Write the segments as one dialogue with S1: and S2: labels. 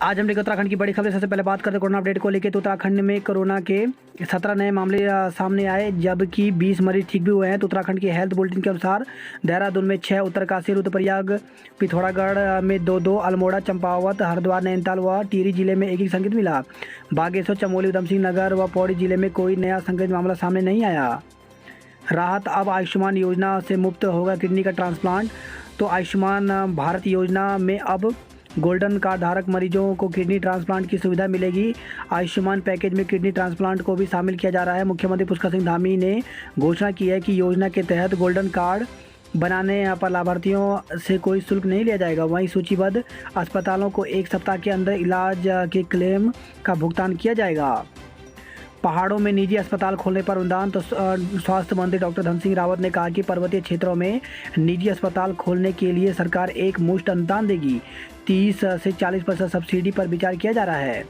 S1: आज हम देखिए उत्तराखंड की बड़ी खबर। सबसे पहले बात करते हैं कोरोना अपडेट को लेकर। तो उत्तराखंड में कोरोना के 17 नए मामले सामने आए, जबकि 20 मरीज ठीक भी हुए हैं। तो उत्तराखंड के हेल्थ बुलेटिन के अनुसार देहरादून में 6, उत्तरकाशी, रुद्रप्रयाग, पिथौरागढ़ में 2, अल्मोड़ा, चंपावत, हरिद्वार, नैनीताल व टिहरी जिले में 1 संक्रमित मिला। बागेश्वर, चमोली, उधमसिंह नगर व पौड़ी जिले में कोई नया संक्रमित मामला सामने नहीं आया। राहत, अब आयुष्मान योजना से मुफ्त होगा किडनी का ट्रांसप्लांट। तो आयुष्मान भारत योजना में अब गोल्डन कार्ड धारक मरीजों को किडनी ट्रांसप्लांट की सुविधा मिलेगी। आयुष्मान पैकेज में किडनी ट्रांसप्लांट को भी शामिल किया जा रहा है। मुख्यमंत्री पुष्कर सिंह धामी ने घोषणा की है कि योजना के तहत गोल्डन कार्ड बनाने पर लाभार्थियों से कोई शुल्क नहीं लिया जाएगा। वहीं सूचीबद्ध अस्पतालों को 1 सप्ताह के अंदर इलाज के क्लेम का भुगतान किया जाएगा। पहाड़ों में निजी अस्पताल खोलने पर अनुदान। तो स्वास्थ्य मंत्री डॉक्टर धन सिंह रावत ने कहा कि पर्वतीय क्षेत्रों में निजी अस्पताल खोलने के लिए सरकार एक मुश्त अनुदान देगी। 30 से 40% सब्सिडी पर विचार किया जा रहा है।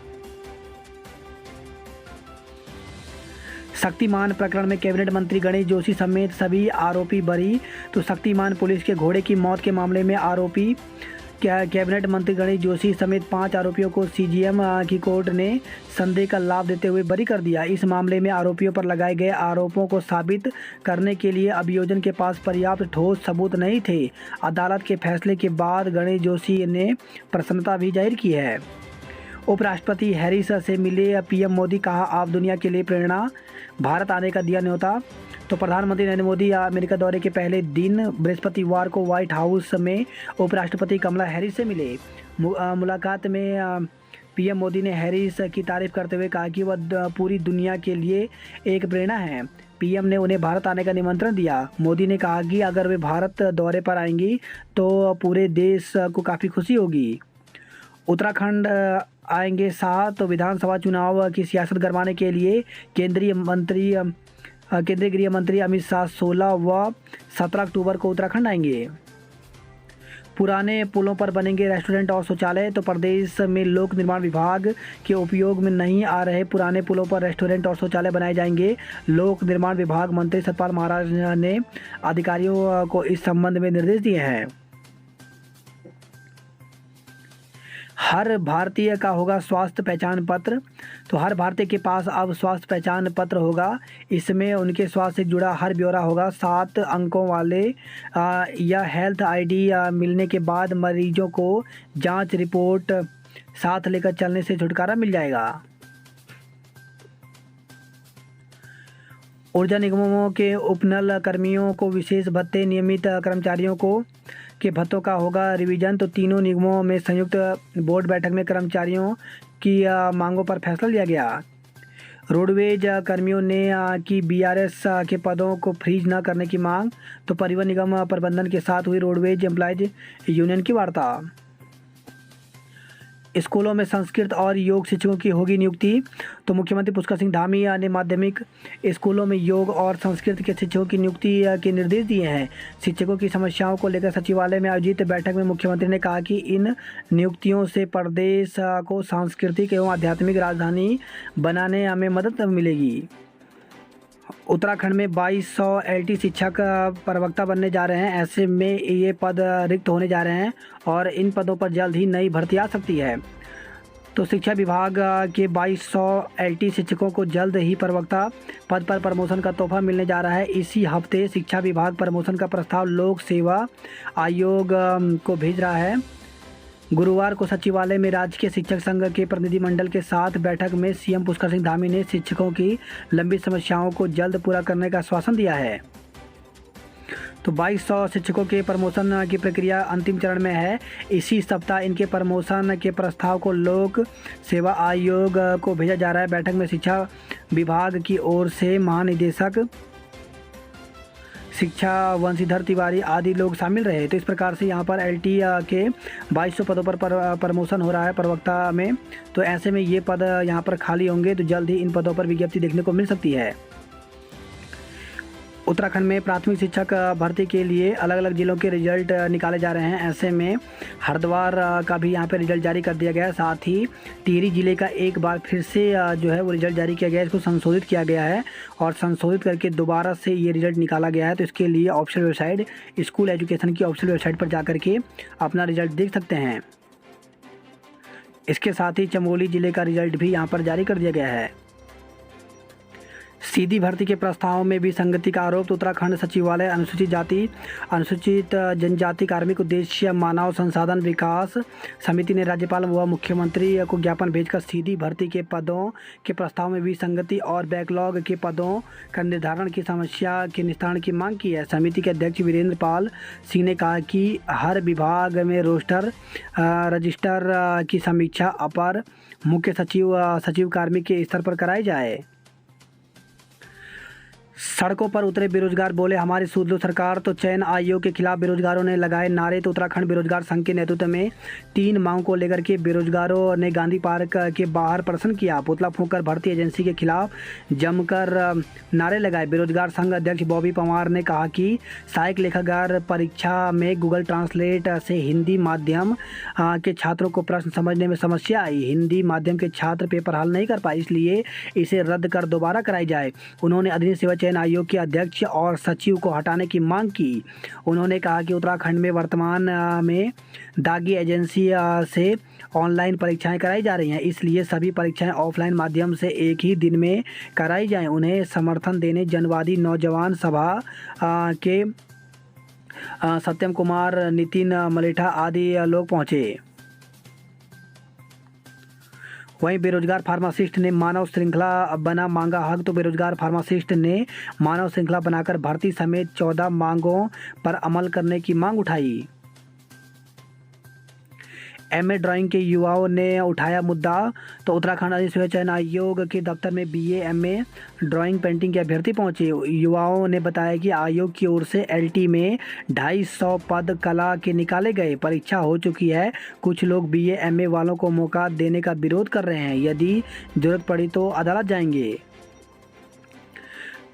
S1: शक्तिमान प्रकरण में कैबिनेट मंत्री गणेश जोशी समेत सभी आरोपी बरी। तो शक्तिमान पुलिस के घोड़े की मौत के मामले में आरोपी कैबिनेट मंत्री गणेश जोशी समेत 5 आरोपियों को सीजीएम की कोर्ट ने संदेह का लाभ देते हुए बरी कर दिया। इस मामले में आरोपियों पर लगाए गए आरोपों को साबित करने के लिए अभियोजन के पास पर्याप्त ठोस सबूत नहीं थे। अदालत के फैसले के बाद गणेश जोशी ने प्रसन्नता भी जाहिर की है। उपराष्ट्रपति हैरिस से मिले पीएम मोदी, कहा आप दुनिया के लिए प्रेरणा, भारत आने का दिया न्योता। तो प्रधानमंत्री नरेंद्र मोदी अमेरिका दौरे के पहले दिन बृहस्पतिवार को व्हाइट हाउस में उपराष्ट्रपति कमला हैरिस से मिले। मुलाकात में पीएम मोदी ने हैरिस की तारीफ करते हुए कहा कि वह पूरी दुनिया के लिए एक प्रेरणा है। पीएम ने उन्हें भारत आने का निमंत्रण दिया। मोदी ने कहा कि अगर वे भारत दौरे पर आएंगी तो पूरे देश को काफ़ी खुशी होगी। उत्तराखंड आएंगे शाह। तो विधानसभा चुनाव की सियासत गरमाने के लिए केंद्रीय गृह मंत्री अमित शाह 16 व 17 अक्टूबर को उत्तराखंड आएंगे। पुराने पुलों पर बनेंगे रेस्टोरेंट और शौचालय। तो प्रदेश में लोक निर्माण विभाग के उपयोग में नहीं आ रहे पुराने पुलों पर रेस्टोरेंट और शौचालय बनाए जाएंगे। लोक निर्माण विभाग मंत्री सतपाल महाराज ने अधिकारियों को इस संबंध में निर्देश दिए हैं। हर भारतीय का होगा स्वास्थ्य पहचान पत्र। तो हर भारतीय के पास अब स्वास्थ्य पहचान पत्र होगा। इसमें उनके स्वास्थ्य से जुड़ा हर ब्यौरा होगा। 7 अंकों वाले या हेल्थ आईडी मिलने के बाद मरीजों को जांच रिपोर्ट साथ लेकर चलने से छुटकारा मिल जाएगा। ऊर्जा निगमों के उपनल कर्मियों को विशेष भत्ते, नियमित कर्मचारियों को के भत्तों का होगा रिवीजन। तो तीनों निगमों में संयुक्त बोर्ड बैठक में कर्मचारियों की मांगों पर फैसला लिया गया। रोडवेज कर्मियों ने की बीआरएस के पदों को फ्रीज न करने की मांग। तो परिवहन निगम प्रबंधन के साथ हुई रोडवेज एम्प्लॉयज यूनियन की वार्ता। स्कूलों में संस्कृत और योग शिक्षकों की होगी नियुक्ति। तो मुख्यमंत्री पुष्कर सिंह धामी ने माध्यमिक स्कूलों में योग और संस्कृत के शिक्षकों की नियुक्ति के निर्देश दिए हैं। शिक्षकों की समस्याओं को लेकर सचिवालय में आयोजित बैठक में मुख्यमंत्री ने कहा कि इन नियुक्तियों से प्रदेश को सांस्कृतिक एवं आध्यात्मिक राजधानी बनाने में मदद मिलेगी। उत्तराखंड में 2200 एलटी शिक्षक प्रवक्ता बनने जा रहे हैं। ऐसे में ये पद रिक्त होने जा रहे हैं और इन पदों पर जल्द ही नई भर्ती आ सकती है। तो शिक्षा विभाग के 2200 एलटी शिक्षकों को जल्द ही प्रवक्ता पद पर प्रमोशन का तोहफा मिलने जा रहा है। इसी हफ्ते शिक्षा विभाग प्रमोशन का प्रस्ताव लोक सेवा आयोग को भेज रहा है। गुरुवार को सचिवालय में राजकीय शिक्षक संघ के प्रतिनिधिमंडल के साथ बैठक में सीएम पुष्कर सिंह धामी ने शिक्षकों की लंबी समस्याओं को जल्द पूरा करने का आश्वासन दिया है। तो 2200 शिक्षकों के प्रमोशन की प्रक्रिया अंतिम चरण में है। इसी सप्ताह इनके प्रमोशन के प्रस्ताव को लोक सेवा आयोग को भेजा जा रहा है। बैठक में शिक्षा विभाग की ओर से महानिदेशक शिक्षा वंशीधर तिवारी आदि लोग शामिल रहे। तो इस प्रकार से यहाँ पर एलटी के 2200 पदों पर प्रमोशन हो रहा है प्रवक्ता में। तो ऐसे में ये पद यहाँ पर खाली होंगे, तो जल्द ही इन पदों पर विज्ञप्ति देखने को मिल सकती है। उत्तराखंड में प्राथमिक शिक्षक भर्ती के लिए अलग अलग जिलों के रिजल्ट निकाले जा रहे हैं। ऐसे में हरिद्वार का भी यहाँ पे रिजल्ट जारी कर दिया गया है। साथ ही टिहरी जिले का एक बार फिर से जो है वो रिजल्ट जारी किया गया है। इसको संशोधित किया गया है और संशोधित करके दोबारा से ये रिजल्ट निकाला गया है। तो इसके लिए ऑफिशियल वेबसाइट, स्कूल एजुकेशन की ऑफिशियल वेबसाइट पर जा कर के अपना रिजल्ट देख सकते हैं। इसके साथ ही चमोली जिले का रिजल्ट भी यहाँ पर जारी कर दिया गया है। सीधी भर्ती के प्रस्ताव में भी संगति का आरोप। तो उत्तराखंड सचिवालय अनुसूचित जनजाति कार्मिक उद्देश्य मानव संसाधन विकास समिति ने राज्यपाल व मुख्यमंत्री को ज्ञापन भेजकर सीधी भर्ती के पदों के प्रस्ताव में भी संगति और बैकलॉग के पदों का निर्धारण की समस्या के निस्तारण की मांग की है। समिति के अध्यक्ष वीरेंद्र पाल सिंह ने कहा कि हर विभाग में रोस्टर रजिस्टर की समीक्षा अपर मुख्य सचिव कार्मिक के स्तर पर कराई जाए। सड़कों पर उतरे बेरोजगार बोले हमारी सुध लो सरकार। तो चयन आयोग के खिलाफ बेरोजगारों ने लगाए नारे। तो उत्तराखंड बेरोजगार संघ के नेतृत्व में 3 मांगों को लेकर के बेरोजगारों ने गांधी पार्क के बाहर प्रदर्शन किया। पुतला फूंककर भर्ती एजेंसी के खिलाफ जमकर नारे लगाए। बेरोजगार संघ अध्यक्ष बॉबी पंवार ने कहा कि सहायक लेखाकार परीक्षा में गूगल ट्रांसलेट से हिंदी माध्यम के छात्रों को प्रश्न समझने में समस्या आई। हिंदी माध्यम के छात्र पेपर हल नहीं कर पाए, इसलिए इसे रद्द कर दोबारा कराई जाए। उन्होंने अधीन सेवा चयन आयोग के अध्यक्ष और सचिव को हटाने की मांग की। उन्होंने कहा कि उत्तराखंड में वर्तमान में दागी एजेंसी से ऑनलाइन परीक्षाएं कराई जा रही हैं, इसलिए सभी परीक्षाएं ऑफलाइन माध्यम से एक ही दिन में कराई जाएं। उन्हें समर्थन देने जनवादी नौजवान सभा के सत्यम कुमार, नितिन मलेठा आदि लोग पहुंचे। वहीं बेरोजगार फार्मासिस्ट ने मानव श्रृंखला बना मांगा हक। तो बेरोजगार फार्मासिस्ट ने मानव श्रृंखला बनाकर भर्ती समेत 14 मांगों पर अमल करने की मांग उठाई। एमए ड्राइंग के युवाओं ने उठाया मुद्दा। तो उत्तराखंड अधिक सेवा चयन आयोग के दफ्तर में बीए, एमए ड्राइंग पेंटिंग के अभ्यर्थी पहुंचे। युवाओं ने बताया कि आयोग की ओर से एलटी में 250 पद कला के निकाले गए। परीक्षा हो चुकी है। कुछ लोग बीए, एमए वालों को मौका देने का विरोध कर रहे हैं। यदि जरूरत पड़ी तो अदालत जाएंगे।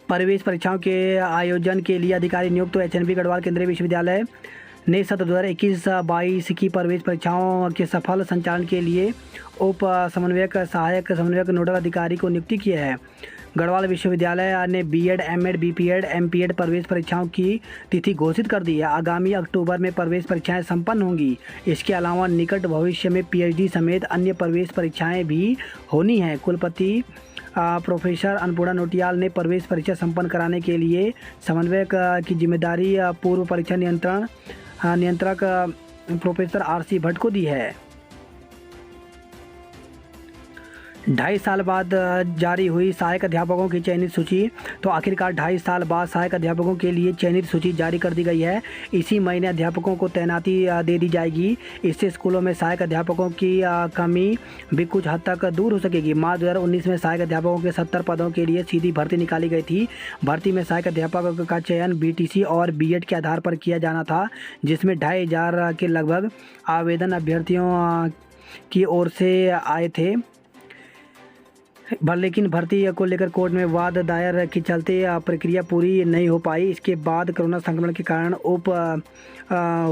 S1: प्रवेश परीक्षाओं के आयोजन के लिए अधिकारी नियुक्त। तो एचएनबी गढ़वाल केंद्रीय विश्वविद्यालय ने सत्र 2021-22 की प्रवेश परीक्षाओं के सफल संचालन के लिए उप समन्वयक, सहायक समन्वयक, नोडल अधिकारी को नियुक्ति की है। गढ़वाल विश्वविद्यालय ने बीएड, एमएड, बीपीएड, एमपीएड प्रवेश परीक्षाओं की तिथि घोषित कर दी है। आगामी अक्टूबर में प्रवेश परीक्षाएं संपन्न होंगी। इसके अलावा निकट भविष्य में पीएचडी समेत अन्य प्रवेश परीक्षाएं भी होनी हैं। कुलपति प्रोफेसर अन्नपूर्णा नोटियाल ने प्रवेश परीक्षा संपन्न कराने के लिए समन्वयक की जिम्मेदारी पूर्व परीक्षा नियंत्रक प्रोफेसर आरसी भट्ट को दी है। 2.5 साल बाद जारी हुई सहायक अध्यापकों की चयनित सूची। तो आखिरकार 2.5 साल बाद सहायक अध्यापकों के लिए चयनित सूची जारी कर दी गई है। इसी महीने अध्यापकों को तैनाती दे दी जाएगी। इससे स्कूलों में सहायक अध्यापकों की कमी भी कुछ हद तक दूर हो सकेगी। मार्च 2019 में सहायक अध्यापकों के 70 पदों के लिए सीधी भर्ती निकाली गई थी। भर्ती में सहायक अध्यापकों का चयन बीटीसी और बीएड के आधार पर किया जाना था, जिसमें 2,500 के लगभग आवेदन अभ्यर्थियों की ओर से आए थे। लेकिन भर्ती को लेकर कोर्ट में वाद दायर के चलते प्रक्रिया पूरी नहीं हो पाई। इसके बाद कोरोना संक्रमण के कारण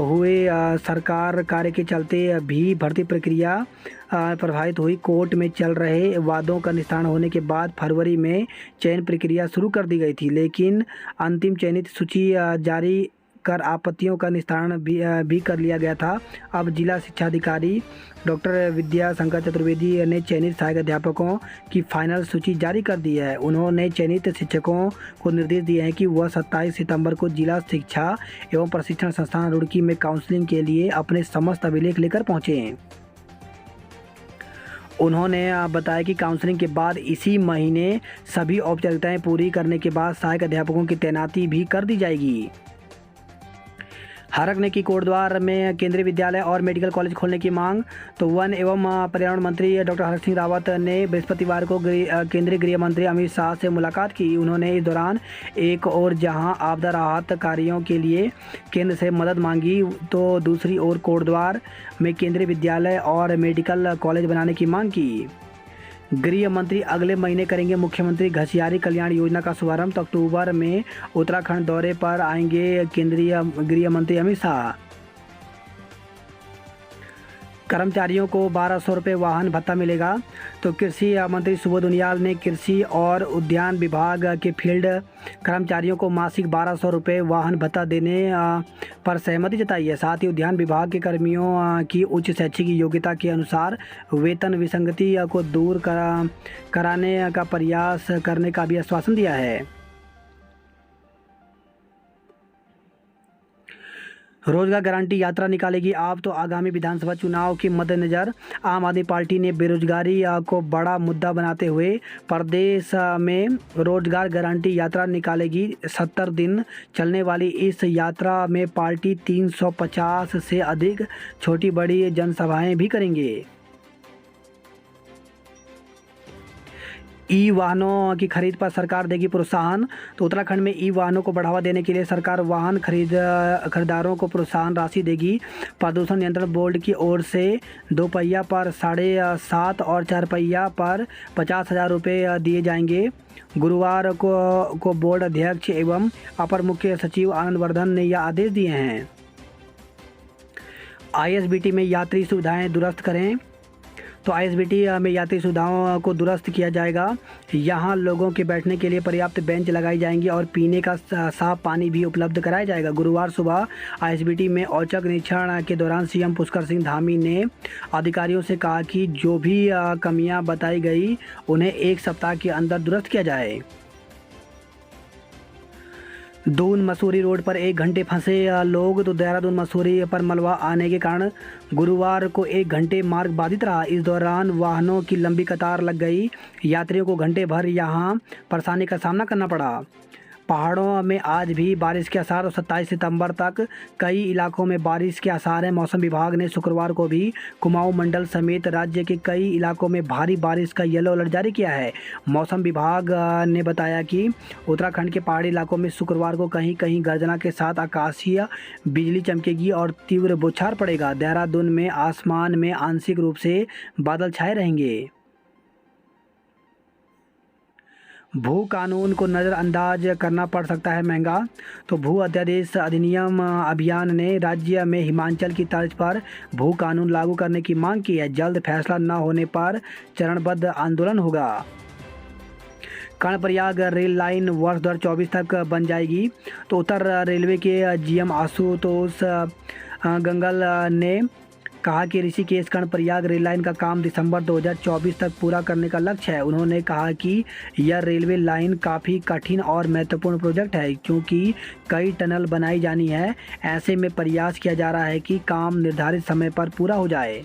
S1: हुए सरकार कार्य के चलते भी भर्ती प्रक्रिया प्रभावित हुई। कोर्ट में चल रहे वादों का निस्तारण होने के बाद फरवरी में चयन प्रक्रिया शुरू कर दी गई थी, लेकिन अंतिम चयनित सूची जारी कर आपत्तियों का निस्तारण भी कर लिया गया था। अब जिला शिक्षा अधिकारी डॉक्टर विद्या शंकर चतुर्वेदी ने चयनित सहायक अध्यापकों की फाइनल सूची जारी कर दी है। उन्होंने चयनित शिक्षकों को निर्देश दिए हैं कि वह 27 सितंबर को जिला शिक्षा एवं प्रशिक्षण संस्थान रुड़की में काउंसलिंग के लिए अपने समस्त अभिलेख लेकर पहुँचे। उन्होंने बताया कि काउंसलिंग के बाद इसी महीने सभी औपचारिकताएं पूरी करने के बाद सहायक अध्यापकों की तैनाती भी कर दी जाएगी। हरक ने की कोटद्वार में केंद्रीय विद्यालय और मेडिकल कॉलेज खोलने की मांग। तो वन एवं पर्यावरण मंत्री डॉक्टर हरक सिंह रावत ने बृहस्पतिवार को केंद्रीय गृह मंत्री अमित शाह से मुलाकात की। उन्होंने इस दौरान एक ओर जहां आपदा राहत कार्यों के लिए केंद्र से मदद मांगी, तो दूसरी ओर कोटद्वार में केंद्रीय विद्यालय और मेडिकल कॉलेज बनाने की मांग की। गृह मंत्री अगले महीने करेंगे मुख्यमंत्री घसियारी कल्याण योजना का शुभारंभ। तो अक्टूबर में उत्तराखंड दौरे पर आएंगे केंद्रीय गृह मंत्री अमित शाह। कर्मचारियों को 1200 रुपये वाहन भत्ता मिलेगा। तो कृषि मंत्री सुबोध उनियाल ने कृषि और उद्यान विभाग के फील्ड कर्मचारियों को मासिक 1200 रुपये वाहन भत्ता देने पर सहमति जताई है। साथ ही उद्यान विभाग के कर्मियों की उच्च शैक्षिक योग्यता के अनुसार वेतन विसंगति को दूर कराने का प्रयास करने का भी आश्वासन दिया है। रोजगार गारंटी यात्रा निकालेगी आप। तो आगामी विधानसभा चुनाव के मद्देनज़र आम आदमी पार्टी ने बेरोजगारी को बड़ा मुद्दा बनाते हुए प्रदेश में रोजगार गारंटी यात्रा निकालेगी। 70 दिन चलने वाली इस यात्रा में पार्टी 350 से अधिक छोटी बड़ी जनसभाएं भी करेंगे। ई वाहनों की खरीद पर सरकार देगी प्रोत्साहन। तो उत्तराखंड में ई वाहनों को बढ़ावा देने के लिए सरकार वाहन खरीदारों को प्रोत्साहन राशि देगी। प्रदूषण नियंत्रण बोर्ड की ओर से 2 पहिया पर 7.5 और 4 पहिया पर 50,000 रुपये दिए जाएंगे। गुरुवार को बोर्ड अध्यक्ष एवं अपर मुख्य सचिव आनंद वर्धन ने यह आदेश दिए हैं। ISBT में यात्री सुविधाएं दुरुस्त करें। तो ISBT में यात्री सुविधाओं को दुरुस्त किया जाएगा। यहाँ लोगों के बैठने के लिए पर्याप्त बेंच लगाई जाएंगी और पीने का साफ पानी भी उपलब्ध कराया जाएगा। गुरुवार सुबह ISBT में औचक निरीक्षण के दौरान CM पुष्कर सिंह धामी ने अधिकारियों से कहा कि जो भी कमियां बताई गई उन्हें 1 सप्ताह के अंदर दुरुस्त किया जाए। दून मसूरी रोड पर 1 घंटे फंसे लोग। तो देहरादून मसूरी पर मलबा आने के कारण गुरुवार को 1 घंटे मार्ग बाधित रहा। इस दौरान वाहनों की लंबी कतार लग गई। यात्रियों को घंटे भर यहां परेशानी का सामना करना पड़ा। पहाड़ों में आज भी बारिश के आसार और 27 सितंबर तक कई इलाकों में बारिश के आसार हैं। मौसम विभाग ने शुक्रवार को भी कुमाऊं मंडल समेत राज्य के कई इलाकों में भारी बारिश का येलो अलर्ट जारी किया है। मौसम विभाग ने बताया कि उत्तराखंड के पहाड़ी इलाकों में शुक्रवार को कहीं कहीं गर्जना के साथ आकाशीय बिजली चमकेगी और तीव्र बौछार पड़ेगा। देहरादून में आसमान में आंशिक रूप से बादल छाए रहेंगे। भू कानून को नज़रअंदाज करना पड़ सकता है महंगा। तो भू अध्यादेश अधिनियम अभियान ने राज्य में हिमाचल की तर्ज पर भू कानून लागू करने की मांग की है। जल्द फैसला न होने पर चरणबद्ध आंदोलन होगा। कर्णप्रयाग रेल लाइन वर्ष 2024 तक बन जाएगी। तो उत्तर रेलवे के GM आशुतोष गंगल ने कहा कि ऋषिकेश कर्णप्रयाग रेल लाइन का काम दिसंबर 2024 तक पूरा करने का लक्ष्य है। उन्होंने कहा कि यह रेलवे लाइन काफ़ी कठिन और महत्वपूर्ण प्रोजेक्ट है क्योंकि कई टनल बनाई जानी है। ऐसे में प्रयास किया जा रहा है कि काम निर्धारित समय पर पूरा हो जाए।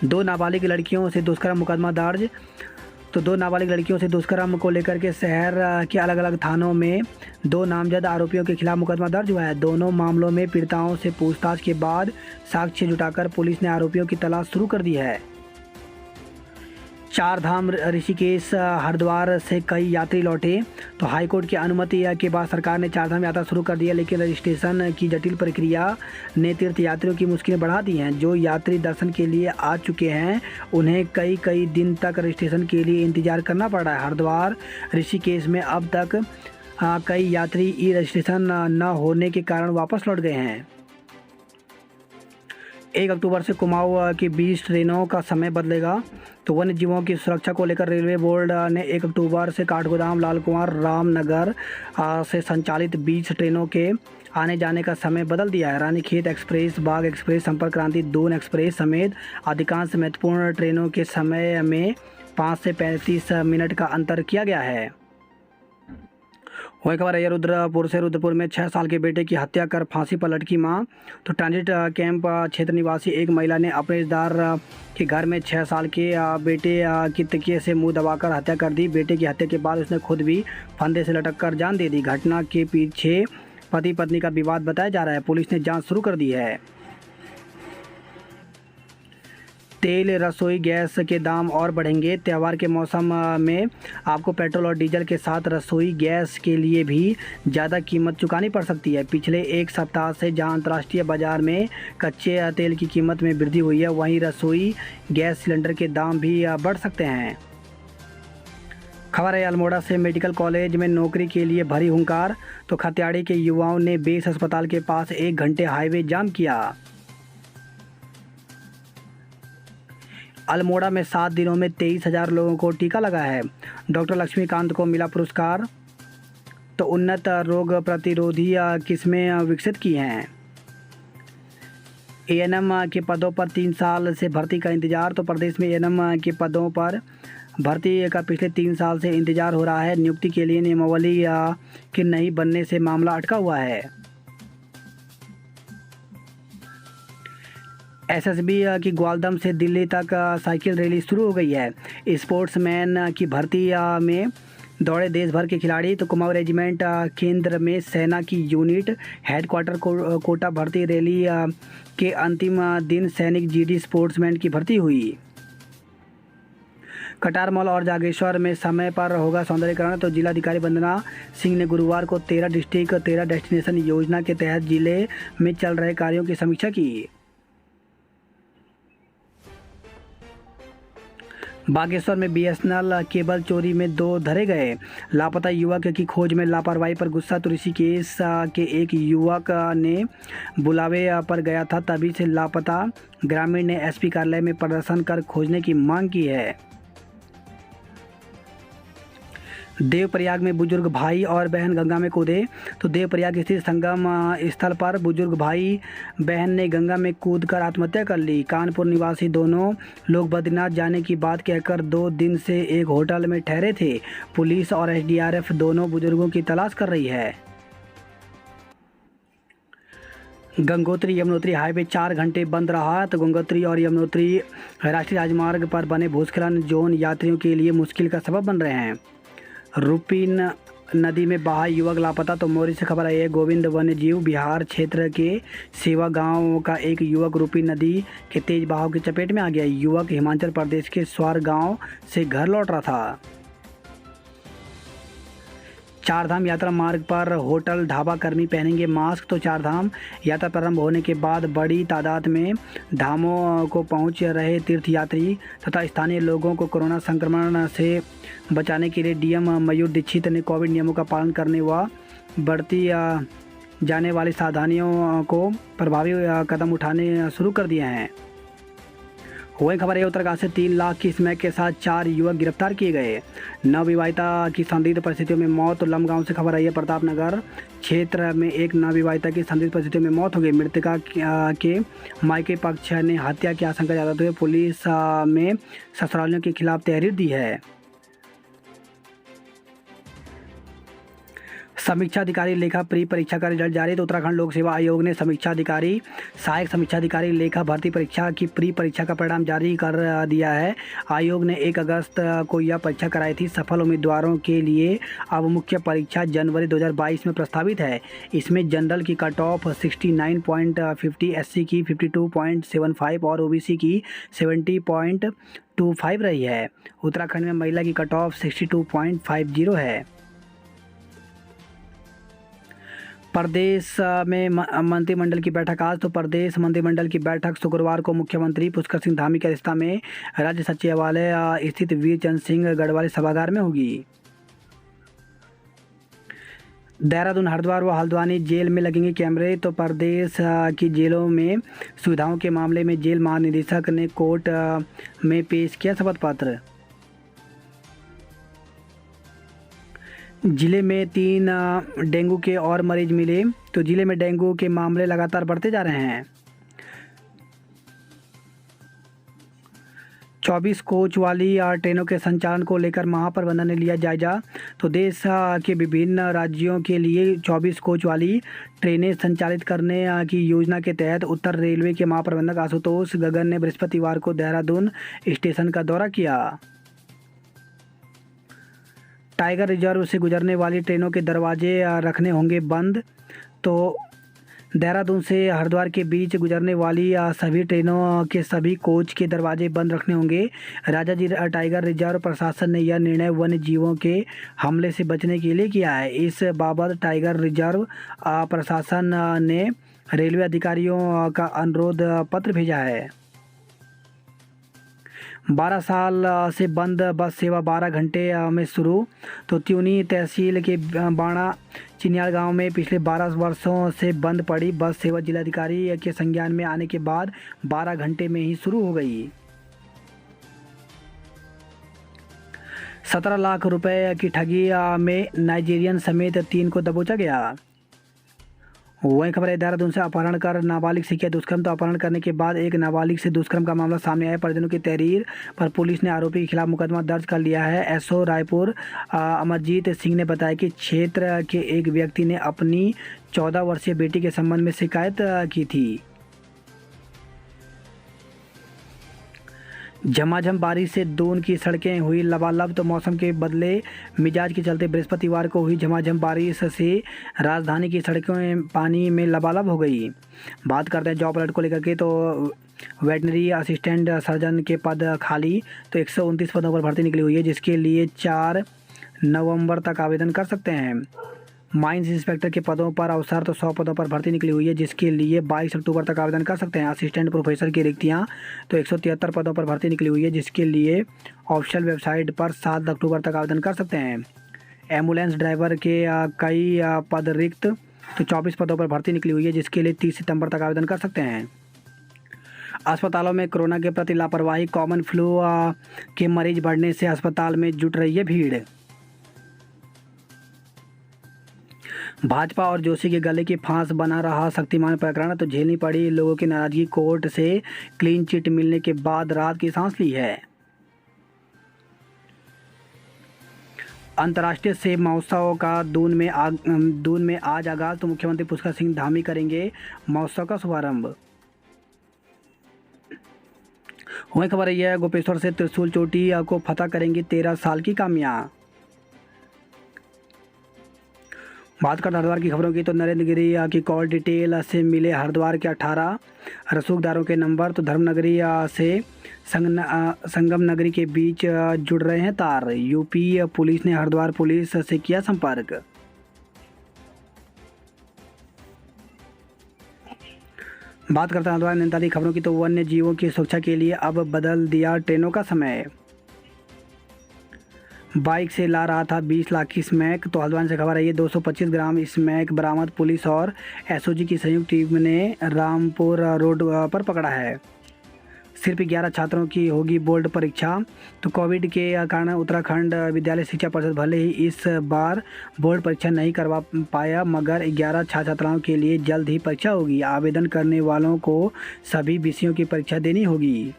S1: 2 नाबालिग लड़कियों से दुष्कर्म मुकदमा दर्ज। तो 2 नाबालिग लड़कियों से दुष्कर्म को लेकर के शहर के अलग अलग थानों में 2 नामजद आरोपियों के खिलाफ मुकदमा दर्ज हुआ है। दोनों मामलों में पीड़िताओं से पूछताछ के बाद साक्ष्य जुटाकर पुलिस ने आरोपियों की तलाश शुरू कर दी है। 4 धाम ऋषिकेश हरिद्वार से कई यात्री लौटे। तो हाईकोर्ट की अनुमति के बाद सरकार ने 4 धाम यात्रा शुरू कर दी है, लेकिन रजिस्ट्रेशन की जटिल प्रक्रिया ने तीर्थ यात्रियों की मुश्किलें बढ़ा दी हैं। जो यात्री दर्शन के लिए आ चुके हैं उन्हें कई दिन तक रजिस्ट्रेशन के लिए इंतजार करना पड़ रहा है। हरिद्वार ऋषिकेश में अब तक कई यात्री ई रजिस्ट्रेशन न होने के कारण वापस लौट गए हैं। 1 अक्टूबर से कुमाऊं की 20 ट्रेनों का समय बदलेगा। तो वन्य जीवों की सुरक्षा को लेकर रेलवे बोर्ड ने 1 अक्टूबर से काठगोदाम, लालकुआं, रामनगर से संचालित 20 ट्रेनों के आने जाने का समय बदल दिया है। रानीखेत एक्सप्रेस, बाग एक्सप्रेस, संपर्क क्रांति, दून एक्सप्रेस समेत अधिकांश महत्वपूर्ण ट्रेनों के समय में 5 से 35 मिनट का अंतर किया गया है। वही खबर है रुद्रपुर से। रुद्रपुर में 6 साल के बेटे की हत्या कर फांसी पर लटकी मां। तो ट्रांजिट कैंप क्षेत्र निवासी एक महिला ने अपने रिश्तेदार के घर में 6 साल के बेटे की तकिए से मुंह दबाकर हत्या कर दी। बेटे की हत्या के बाद उसने खुद भी फंदे से लटक कर जान दे दी। घटना के पीछे पति पत्नी का विवाद बताया जा रहा है। पुलिस ने जांच शुरू कर दी है। तेल रसोई गैस के दाम और बढ़ेंगे। त्यौहार के मौसम में आपको पेट्रोल और डीजल के साथ रसोई गैस के लिए भी ज़्यादा कीमत चुकानी पड़ सकती है। पिछले 1 सप्ताह से जहां अंतर्राष्ट्रीय बाजार में कच्चे तेल की कीमत में वृद्धि हुई है, वहीं रसोई गैस सिलेंडर के दाम भी बढ़ सकते हैं। खबर है अल्मोड़ा से। मेडिकल कॉलेज में नौकरी के लिए भरी हुंकार। तो खतियाड़ी के युवाओं ने बेस अस्पताल के पास 1 घंटे हाईवे जाम किया। अल्मोड़ा में 7 दिनों में 23,000 लोगों को टीका लगा है। डॉक्टर लक्ष्मीकांत को मिला पुरस्कार। तो उन्नत रोग प्रतिरोधी किस्में विकसित की हैं। एएनएम के पदों पर 3 साल से भर्ती का इंतजार। तो प्रदेश में एएनएम के पदों पर भर्ती का पिछले 3 साल से इंतजार हो रहा है। नियुक्ति के लिए नियमावली के नहीं बनने से मामला अटका हुआ है। एसएसबी की ग्वालदम से दिल्ली तक साइकिल रैली शुरू हो गई है। स्पोर्ट्समैन की भर्ती में दौड़े देश भर के खिलाड़ी। तो कुमाऊं रेजिमेंट केंद्र में सेना की यूनिट हेडक्वार्टर कोटा भर्ती रैली के अंतिम दिन सैनिक जीडी स्पोर्ट्समैन की भर्ती हुई। कटार मॉल और जागेश्वर में समय पर होगा सौंदर्यीकरण। तो जिलाधिकारी वंदना सिंह ने गुरुवार को 13 डिस्ट्रिक्ट 13 डेस्टिनेशन योजना के तहत जिले में चल रहे कार्यों की समीक्षा की। बागेश्वर में बीएसएनएल केबल चोरी में 2 धरे गए। लापता युवक की खोज में लापरवाही पर गुस्सा। तो ऋषिकेश के एक युवक ने बुलावे पर गया था, तभी से लापता। ग्रामीण ने एसपी कार्यालय में प्रदर्शन कर खोजने की मांग की है। देवप्रयाग में बुजुर्ग भाई और बहन गंगा में कूदे। तो देवप्रयाग स्थित संगम स्थल पर बुजुर्ग भाई बहन ने गंगा में कूदकर आत्महत्या कर ली। कानपुर निवासी दोनों लोग बद्रीनाथ जाने की बात कहकर 2 दिन से एक होटल में ठहरे थे। पुलिस और एसडीआरएफ दोनों बुजुर्गों की तलाश कर रही है। गंगोत्री यमुनोत्री हाईवे 4 घंटे बंद रहा। तो गंगोत्री और यमुनोत्री राष्ट्रीय राजमार्ग पर बने भूस्खलन जोन यात्रियों के लिए मुश्किल का सबब बन रहे हैं। रुपीन नदी में बहा युवक लापता। तो मोरी से खबर आई है। गोविंद वन्यजीव बिहार क्षेत्र के सेवा गांव का एक युवक रुपी नदी के तेज बहाव की चपेट में आ गया। युवक हिमाचल प्रदेश के स्वार गांव से घर लौट रहा था। चारधाम यात्रा मार्ग पर होटल ढाबा कर्मी पहनेंगे मास्क। तो चारधाम यात्रा प्रारंभ होने के बाद बड़ी तादाद में धामों को पहुंच रहे तीर्थयात्री तथा स्थानीय लोगों को कोरोना संक्रमण से बचाने के लिए डीएम मयूर दीक्षित ने कोविड नियमों का पालन करने व बढ़ती जाने वाली सावधानियों को प्रभावी कदम उठाने शुरू कर दिए हैं। वही खबर है, उत्तरकाशी से 3 लाख की स्मैक के साथ 4 युवक गिरफ्तार किए गए। नवविवाहिता की संदिग्ध परिस्थितियों में मौत। तो लमगांव से खबर आई है। प्रतापनगर क्षेत्र में एक नवविवाहिता की संदिग्ध परिस्थितियों में मौत हो गई। मृतका के मायके पक्ष ने हत्या की आशंका जताते हुए पुलिस में ससुरालियों के खिलाफ तहरीर दी है। समीक्षा अधिकारी लेखा प्री परीक्षा का रिजल्ट जारी। तो उत्तराखंड लोक सेवा आयोग ने सहायक समीक्षा अधिकारी लेखा भर्ती परीक्षा की प्री परीक्षा का परिणाम जारी कर दिया है। आयोग ने 1 अगस्त को यह परीक्षा कराई थी। सफल उम्मीदवारों के लिए अब मुख्य परीक्षा जनवरी 2022 में प्रस्तावित है। इसमें जनरल की कट ऑफ 69.50, एससी की 52.75 और ओबीसी की 70.25 रही है। उत्तराखंड में महिला की कट ऑफ 62.50 है। प्रदेश में मंत्रिमंडल की बैठक आज। तो प्रदेश मंत्रिमंडल की बैठक शुक्रवार को मुख्यमंत्री पुष्कर सिंह धामी की अध्यक्षता में राज्य सचिवालय स्थित वीर चंद्र सिंह गढ़वाली सभागार में होगी। देहरादून, हरिद्वार व हल्द्वानी जेल में लगेंगे कैमरे। तो प्रदेश की जेलों में सुविधाओं के मामले में जेल महानिदेशक ने कोर्ट में पेश किया शपथ पत्र। जिले में 3 डेंगू के और मरीज मिले। तो जिले में डेंगू के मामले लगातार बढ़ते जा रहे हैं। 24 कोच वाली ट्रेनों के संचालन को लेकर महाप्रबंधन ने लिया जायजा। तो देश के विभिन्न राज्यों के लिए 24 कोच वाली ट्रेनें संचालित करने की योजना के तहत उत्तर रेलवे के महाप्रबंधक आशुतोष गगन ने बृहस्पतिवार को देहरादून स्टेशन का दौरा किया। टाइगर रिजर्व से गुजरने वाली ट्रेनों के दरवाजे रखने होंगे बंद। तो देहरादून से हरिद्वार के बीच गुजरने वाली सभी ट्रेनों के सभी कोच के दरवाजे बंद रखने होंगे। राजाजी टाइगर रिजर्व प्रशासन ने यह निर्णय वन्य जीवों के हमले से बचने के लिए किया है। इस बाबत टाइगर रिजर्व प्रशासन ने रेलवे अधिकारियों का अनुरोध पत्र भेजा है। 12 साल से बंद बस सेवा 12 घंटे में शुरू। तो त्यूनी तहसील के बाणा चिनियाल गांव में पिछले 12 वर्षों से बंद पड़ी बस सेवा जिलाधिकारी के संज्ञान में आने के बाद 12 घंटे में ही शुरू हो गई। 17 लाख रुपए की ठगी में नाइजीरियन समेत 3 को दबोचा गया। वहीं खबर है देहरादून से अपहरण कर नाबालिग से किया दुष्कर्म। तो अपहरण करने के बाद एक नाबालिग से दुष्कर्म का मामला सामने आया। परिजनों की तहरीर पर पुलिस ने आरोपी के खिलाफ मुकदमा दर्ज कर लिया है। एसओ रायपुर अमरजीत सिंह ने बताया कि क्षेत्र के एक व्यक्ति ने अपनी 14 वर्षीय बेटी के संबंध में शिकायत की थी। झमाझम बारिश से दून की सड़कें हुई लबालब। तो मौसम के बदले मिजाज के चलते बृहस्पतिवार को हुई झमाझम बारिश से राजधानी की सड़कें पानी में लबालब हो गई। बात करते हैं जॉब अलर्ट को लेकर के। तो वेटनरी असिस्टेंट सर्जन के पद खाली। तो 129 पदों पर भर्ती निकली हुई है, जिसके लिए 4 नवंबर तक आवेदन कर सकते हैं। माइंस इंस्पेक्टर के पदों पर अवसर। तो 100 पदों पर भर्ती निकली हुई है, जिसके लिए 22 अक्टूबर तक आवेदन कर सकते हैं। असिस्टेंट प्रोफेसर की रिक्तियां। तो 173 पदों पर भर्ती निकली हुई है, जिसके लिए ऑफिशियल वेबसाइट पर 7 अक्टूबर तक आवेदन कर सकते हैं। एम्बुलेंस ड्राइवर के कई पद रिक्त। तो 24 पदों पर भर्ती निकली हुई है, जिसके लिए 30 सितंबर तक आवेदन कर सकते हैं। अस्पतालों में कोरोना के प्रति लापरवाही। कॉमन फ्लू के मरीज बढ़ने से अस्पताल में जुट रही है भीड़। भाजपा और जोशी के गले की फांस बना रहा शक्तिमान प्रकरण। तो झेलनी पड़ी लोगों की नाराजगी। कोर्ट से क्लीन चिट मिलने के बाद राहत की सांस ली है। अंतर्राष्ट्रीय सेब महोत्सव का दून में आज आगाज। तो मुख्यमंत्री पुष्कर सिंह धामी करेंगे महोत्सव का शुभारंभ। वही खबर यह है गोपेश्वर से त्रिशूल चोटी को फतह करेंगी 13 साल की काम्या। बात कर हरिद्वार की खबरों की। तो नरेंद्र गिरी की कॉल डिटेल से मिले हरिद्वार के 18 रसूखदारों के नंबर। तो धर्मनगरी से संगम नगरी के बीच जुड़ रहे हैं तार। यूपी पुलिस ने हरिद्वार पुलिस से किया संपर्क। बात करते हैं हरिद्वार नैनीताल खबरों की। तो वन्य जीवों की सुरक्षा के लिए अब बदल दिया ट्रेनों का समय। बाइक से ला रहा था 20 लाख की स्मैक। तो हल्द्वानी से खबर आई है 225 ग्राम स्मैक बरामद। पुलिस और एसओजी की संयुक्त टीम ने रामपुर रोड पर पकड़ा है। सिर्फ 11 छात्रों की होगी बोर्ड परीक्षा। तो कोविड के कारण उत्तराखंड विद्यालय शिक्षा परिषद भले ही इस बार बोर्ड परीक्षा नहीं करवा पाया, मगर 11 छात्राओं के लिए जल्द ही परीक्षा होगी। आवेदन करने वालों को सभी विषयों की परीक्षा देनी होगी।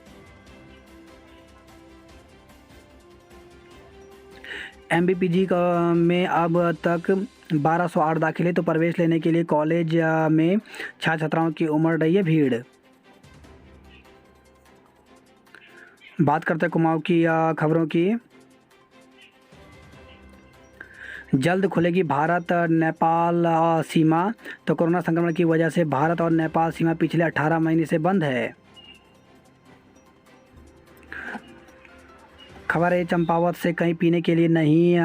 S1: एमबीपीजी में अब तक 1208 दाखिले। तो प्रवेश लेने के लिए कॉलेज में छात्राओं की उमड़ रही है भीड़। बात करते हैं कुमाऊं की खबरों की। जल्द खुलेगी भारत नेपाल सीमा। तो कोरोना संक्रमण की वजह से भारत और नेपाल सीमा पिछले 18 महीने से बंद है। खबर है चंपावत से कहीं पीने के लिए नहीं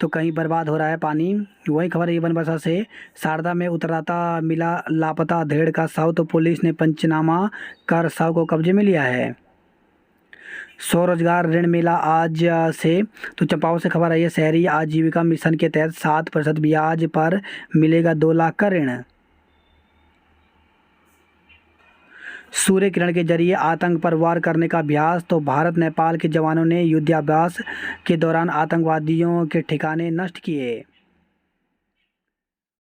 S1: तो कहीं बर्बाद हो रहा है पानी। वही खबर है बनबसा से शारदा में उतराता मिला लापता भेड़ का शव। तो पुलिस ने पंचनामा कर शव को कब्जे में लिया है। स्वरोजगार ऋण मेला आज से। तो चंपावत से खबर आई है शहरी आजीविका मिशन के तहत 7% ब्याज पर मिलेगा 2 लाख का ऋण। सूर्य किरण के जरिए आतंक पर वार करने का अभ्यास। तो भारत नेपाल के जवानों ने युद्धाभ्यास के दौरान आतंकवादियों के ठिकाने नष्ट किए।